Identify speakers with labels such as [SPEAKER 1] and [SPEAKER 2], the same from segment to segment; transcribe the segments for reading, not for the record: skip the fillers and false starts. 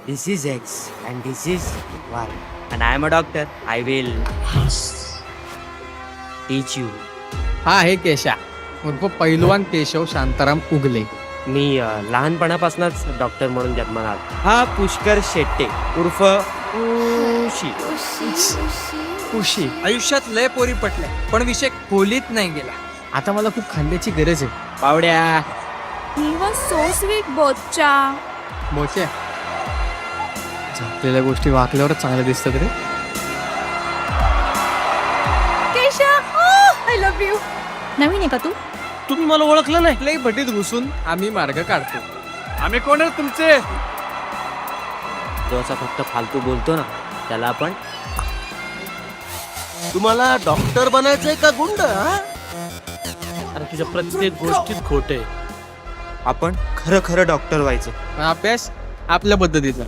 [SPEAKER 1] This is X and this is Y. And I am a doctor. I will teach you.
[SPEAKER 2] हा आहे केशा उर्फ पैलवान केशव शांताराम उगले.
[SPEAKER 1] मी लहानपणापासूनच doctor म्हणून जन्माला आलो. हा पुष्कर शेट्टे उर्फ उशी.
[SPEAKER 2] खुशी आयुष्यात लय पोरी पटल्या पण विषय खोलीत नाही गेला. आता मला खूप खांद्याची गरज आहे.
[SPEAKER 1] पावड्या.
[SPEAKER 3] He was so sweet, बोच्चा.
[SPEAKER 2] मोठ्या झापलेल्या गोष्टी वाकल्यावरच चांगल्या दिसतात रे.
[SPEAKER 3] केशा, I love you. नवीन आहे का तू?
[SPEAKER 1] तुम्ही मला ओळखलं नाही.
[SPEAKER 2] लई भटीत घुसून आम्ही मार्ग काढतो. आम्ही कोण आहे तुमचे?
[SPEAKER 1] जो असा फक्त फालतू बोलतो ना त्याला आपण.
[SPEAKER 4] तुम्हाला डॉक्टर बनायचंय का गुंड?
[SPEAKER 1] अरे तुझ्या प्रत्येक गोष्टीत खोट आहे. आपण खरं खरं डॉक्टर व्हायचं.
[SPEAKER 2] पण अभ्यास आपल्या पद्धतीचा.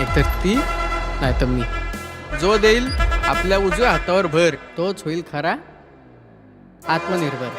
[SPEAKER 2] एकतर ती नाही तर मी. जो देईल आपल्या उजव्या हातावर भर तोच होईल खरा आत्मनिर्भर.